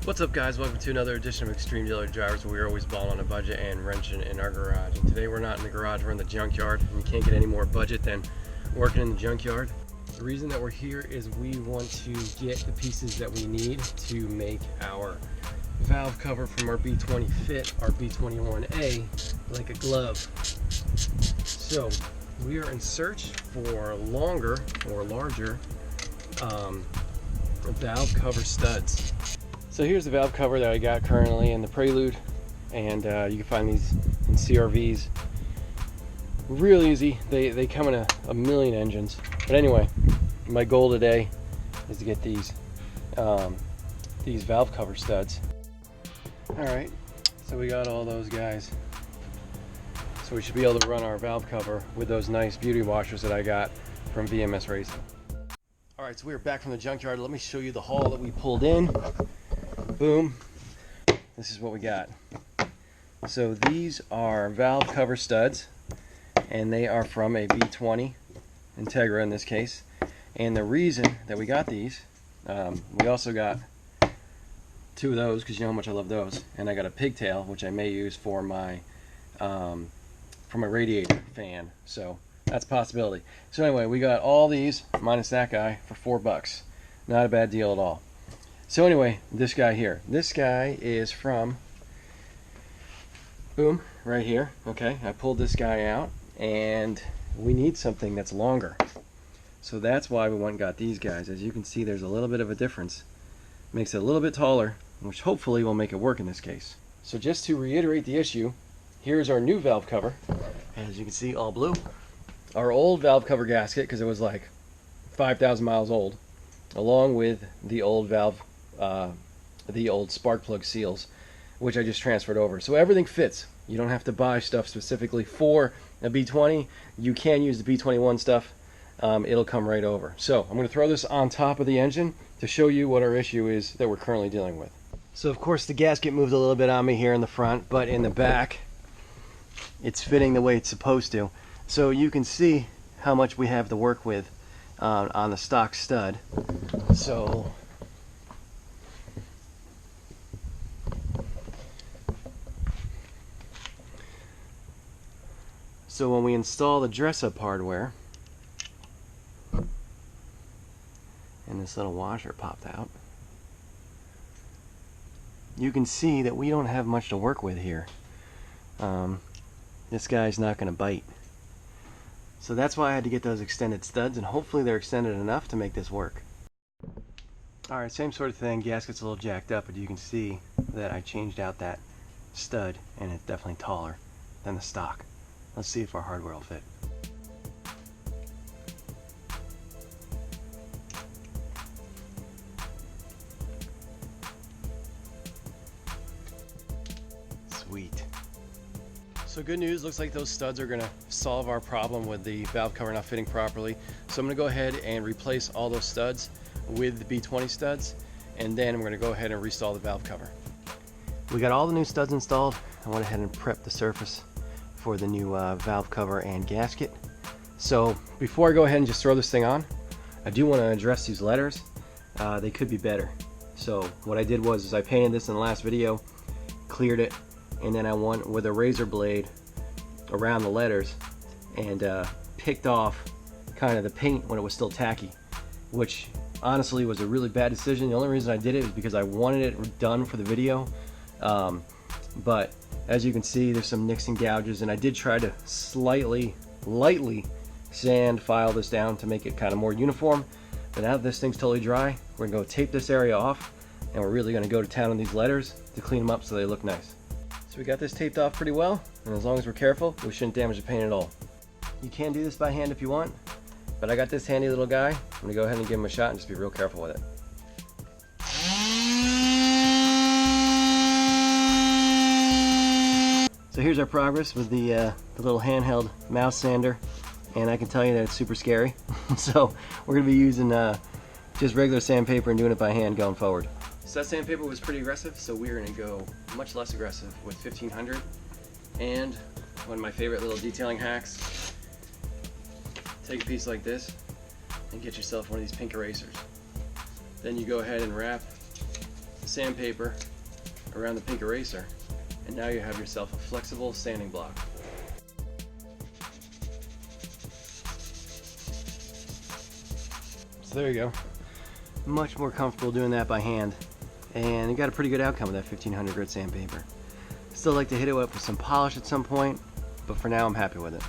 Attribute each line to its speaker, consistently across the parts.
Speaker 1: What's up, guys? Welcome to another edition of Extreme Dealer Drivers, where we're always balling on a budget and wrenching in our garage. And today we're not in the garage, we're in the junkyard, and you can't get any more budget than working in the junkyard. The reason that we're here is we want to get the pieces that we need to make our valve cover from our B20 fit our B21A like a glove. So we are in search for longer or larger valve cover studs. So here's the valve cover that I got currently in the Prelude, and you can find these in CRVs real easy. They come in a million engines. But anyway, my goal today is to get these valve cover studs. Alright, so we got all those guys. So we should be able to run our valve cover with those nice beauty washers that I got from VMS Racing. Alright, so we're back from the junkyard. Let me show you the haul that we pulled in. Boom. This is what we got. So these are valve cover studs, and they are from a B20 Integra in this case. And the reason that we got these, we also got two of those because you know how much I love those, and I got a pigtail which I may use for my radiator fan. So that's a possibility. So anyway, we got all these minus that guy for $4. Not a bad deal at all. So anyway, this guy here. This guy is from, boom, right here. Okay, I pulled this guy out, and we need something that's longer. So that's why we went and got these guys. As you can see, there's a little bit of a difference. Makes it a little bit taller, which hopefully will make it work in this case. So just to reiterate the issue, here's our new valve cover. As you can see, all blue. Our old valve cover gasket, because it was like 5,000 miles old, along with the old the old spark plug seals, which I just transferred over. So everything fits. You don't have to buy stuff specifically for a B20. You can use the B21 stuff. It'll come right over. So I'm going to throw this on top of the engine to show you what our issue is that we're currently dealing with. So of course the gasket moved a little bit on me here in the front, but in the back it's fitting the way it's supposed to. So you can see how much we have to work with on the stock stud. So when we install the dress-up hardware, and this little washer popped out, you can see that we don't have much to work with here. This guy's not going to bite. So that's why I had to get those extended studs, and hopefully they're extended enough to make this work. Alright, same sort of thing. Gasket's a little jacked up, but you can see that I changed out that stud, and it's definitely taller than the stock. Let's see if our hardware will fit. Sweet. So good news, looks like those studs are going to solve our problem with the valve cover not fitting properly. So I'm going to go ahead and replace all those studs with the B20 studs, and then I'm going to go ahead and reinstall the valve cover. We got all the new studs installed. I went ahead and prepped the surface for the new valve cover and gasket. So before I go ahead and just throw this thing on, I do want to address these letters. They could be better. So what I did was I painted this in the last video, cleared it, and then I went with a razor blade around the letters and picked off kind of the paint when it was still tacky, which honestly was a really bad decision. The only reason I did it is because I wanted it done for the video, but as you can see, there's some nicks and gouges, and I did try to lightly sand file this down to make it kind of more uniform. But now that this thing's totally dry, we're gonna go tape this area off, and we're really gonna go to town on these letters to clean them up so they look nice. So we got this taped off pretty well, and as long as we're careful, we shouldn't damage the paint at all. You can do this by hand if you want, but I got this handy little guy. I'm gonna go ahead and give him a shot and just be real careful with it. So here's our progress with the little handheld mouse sander, and I can tell you that it's super scary. So we're going to be using just regular sandpaper and doing it by hand going forward. So that sandpaper was pretty aggressive, so we're going to go much less aggressive with 1500. And one of my favorite little detailing hacks, take a piece like this and get yourself one of these pink erasers. Then you go ahead and wrap sandpaper around the pink eraser, and now you have yourself a flexible sanding block. So there you go. Much more comfortable doing that by hand, and you got a pretty good outcome with that 1500 grit sandpaper. Still like to hit it up with some polish at some point, but for now I'm happy with it.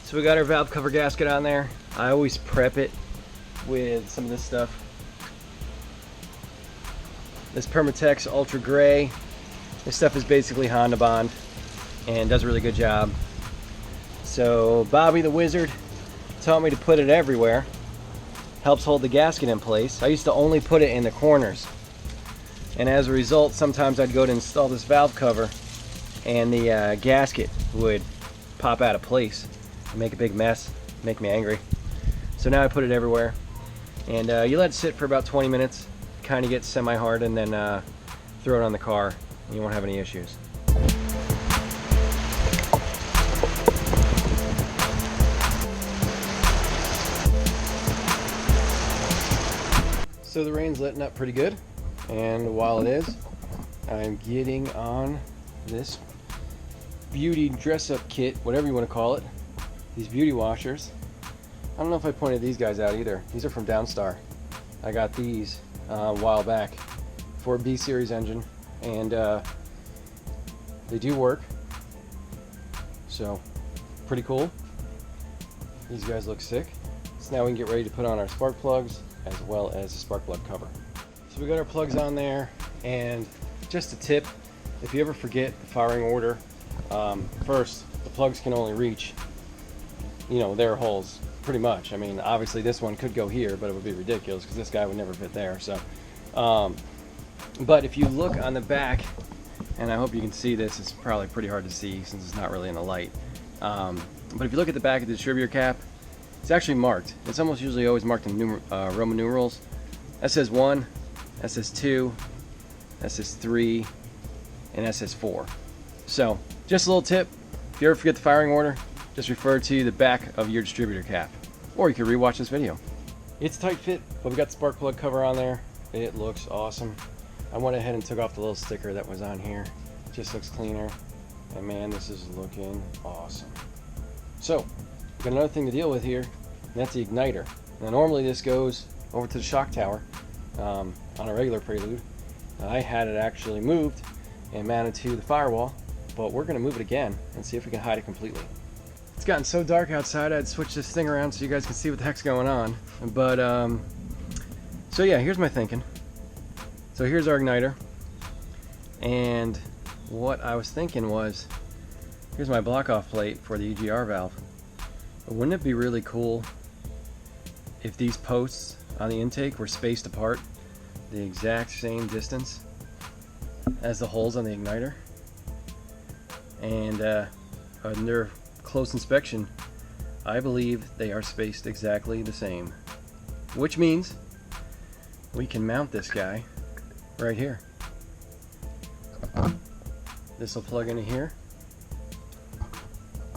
Speaker 1: So we got our valve cover gasket on there. I always prep it with some of this stuff. This Permatex Ultra Gray. This stuff is basically Honda Bond and does a really good job. So Bobby the Wizard taught me to put it everywhere. Helps hold the gasket in place. I used to only put it in the corners. And as a result, sometimes I'd go to install this valve cover and the gasket would pop out of place and make a big mess, make me angry. So now I put it everywhere. And you let it sit for about 20 minutes, kind of get semi-hard, and then throw it on the car and you won't have any issues. So the rain's letting up pretty good, and while it is, I'm getting on this beauty dress-up kit, whatever you want to call it. These beauty washers. I don't know if I pointed these guys out either. These are from Downstar. I got these a while back for a B series engine, and they do work. So pretty cool. These guys look sick. So now we can get ready to put on our spark plugs as well as the spark plug cover. So we got our plugs on there, and just a tip, if you ever forget the firing order, first, the plugs can only reach, their holes, pretty much. I mean, obviously this one could go here, but it would be ridiculous because this guy would never fit there. So, but if you look on the back, and I hope you can see this, it's probably pretty hard to see since it's not really in the light. But if you look at the back of the distributor cap, it's actually marked. It's almost usually always marked in Roman numerals. SS1, SS2, SS3, and SS4. So, just a little tip, if you ever forget the firing order, just refer to the back of your distributor cap. Or you can rewatch this video. It's tight fit, but we got the spark plug cover on there. It looks awesome. I went ahead and took off the little sticker that was on here. It just looks cleaner. And man, this is looking awesome. So, we've got another thing to deal with here, and that's the igniter. Now normally this goes over to the shock tower on a regular Prelude. I had it actually moved and mounted to the firewall, but we're going to move it again and see if we can hide it completely. It's gotten so dark outside, I'd switch this thing around so you guys can see what the heck's going on. But, so yeah, here's my thinking. So here's our igniter. And what I was thinking was, here's my block-off plate for the EGR valve. Wouldn't it be really cool if these posts on the intake were spaced apart the exact same distance as the holes on the igniter? And under close inspection, I believe they are spaced exactly the same, which means we can mount this guy right here. This will plug into here,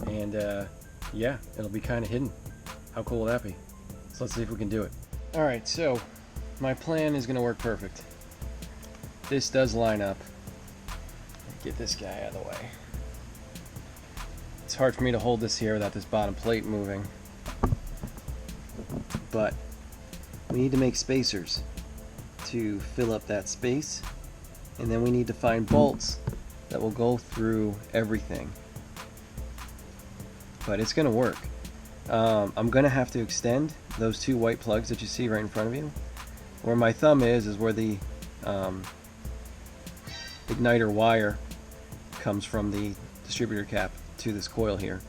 Speaker 1: and yeah, it'll be kind of hidden. How cool will that be? So let's see if we can do it. Alright, so my plan is going to work perfect. This does line up. Get this guy out of the way. It's hard for me to hold this here without this bottom plate moving. But we need to make spacers to fill up that space, and then we need to find bolts that will go through everything. But it's going to work. I'm going to have to extend those two white plugs that you see right in front of you. Where my thumb is where the igniter wire comes from the distributor cap to this coil here.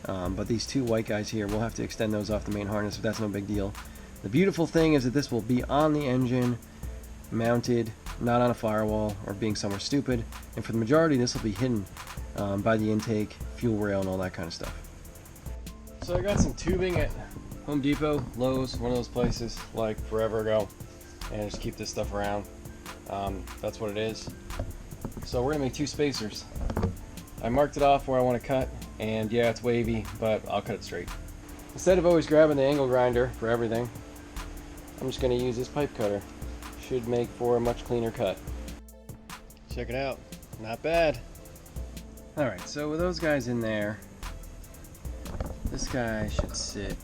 Speaker 1: But these two white guys here, we'll have to extend those off the main harness, but that's no big deal. The beautiful thing is that this will be on the engine, mounted, not on a firewall or being somewhere stupid, and for the majority this will be hidden by the intake, fuel rail, and all that kind of stuff. So I got some tubing at Home Depot, Lowe's, one of those places like forever ago, and I just keep this stuff around. That's what it is. So we're gonna make two spacers. I marked it off where I want to cut, and yeah, it's wavy, but I'll cut it straight. instead of always grabbing the angle grinder for everything, I'm just going to use this pipe cutter. Should make for a much cleaner cut. Check it out. Not bad. Alright, so with those guys in there, this guy should sit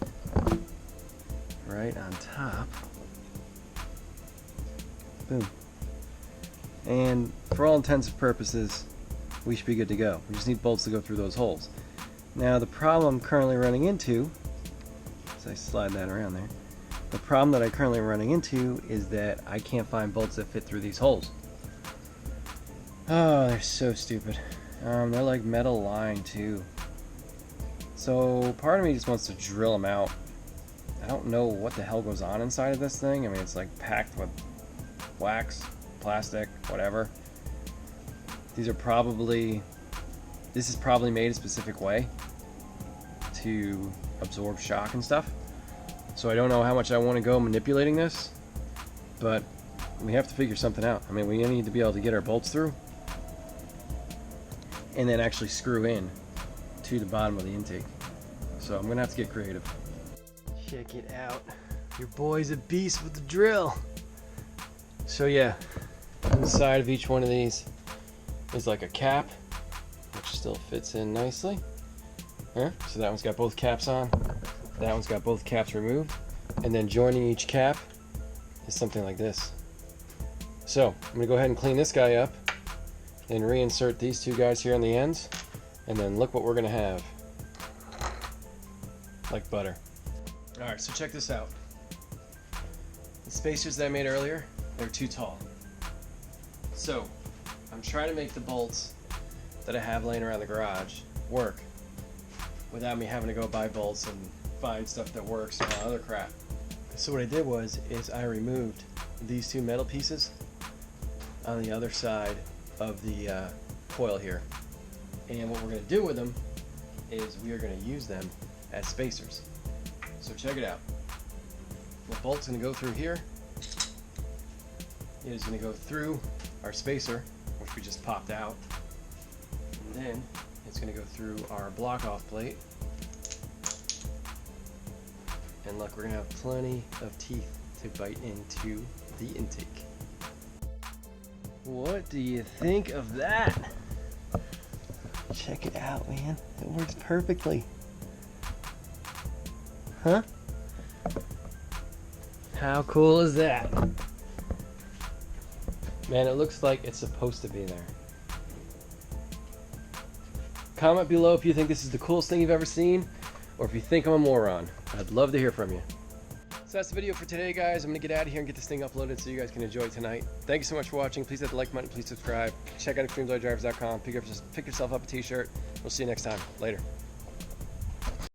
Speaker 1: right on top. Boom. And for all intents and purposes, we should be good to go. We just need bolts to go through those holes. Now the problem I'm currently running into, as I slide that around there, the problem that I currently am running into is that I can't find bolts that fit through these holes. Oh, they're so stupid. They're like metal lined too. So part of me just wants to drill them out. I don't know what the hell goes on inside of this thing. I mean, it's like packed with wax, plastic, whatever. This is probably made a specific way to absorb shock and stuff. So I don't know how much I want to go manipulating this, but we have to figure something out. I mean, we need to be able to get our bolts through and then actually screw in to the bottom of the intake. So I'm gonna have to get creative. Check it out. Your boy's a beast with the drill. So yeah, inside of each one of these is like a cap, which still fits in nicely. Yeah, so that one's got both caps on. That one's got both caps removed. And then joining each cap is something like this. So I'm gonna go ahead and clean this guy up and reinsert these two guys here on the ends. And then look what we're gonna have. Like butter. All right, so check this out. The spacers that I made earlier, they're too tall. So I'm trying to make the bolts that I have laying around the garage work without me having to go buy bolts and find stuff that works and all other crap. So what I did is I removed these two metal pieces on the other side of the coil here. And what we're going to do with them is we are going to use them as spacers. So check it out. The bolt's going to go through here. It is going to go through our spacer, which we just popped out. And then it's going to go through our block off plate. And look, we're going to have plenty of teeth to bite into the intake. What do you think of that? Check it out, man. It works perfectly. Huh? How cool is that? Man, it looks like it's supposed to be there. Comment below if you think this is the coolest thing you've ever seen, or if you think I'm a moron. I'd love to hear from you. So that's the video for today, guys. I'm going to get out of here and get this thing uploaded so you guys can enjoy it tonight. Thank you so much for watching. Please hit the like button. Please subscribe. Check out extremedrivers.com. Pick yourself up a t-shirt. We'll see you next time. Later.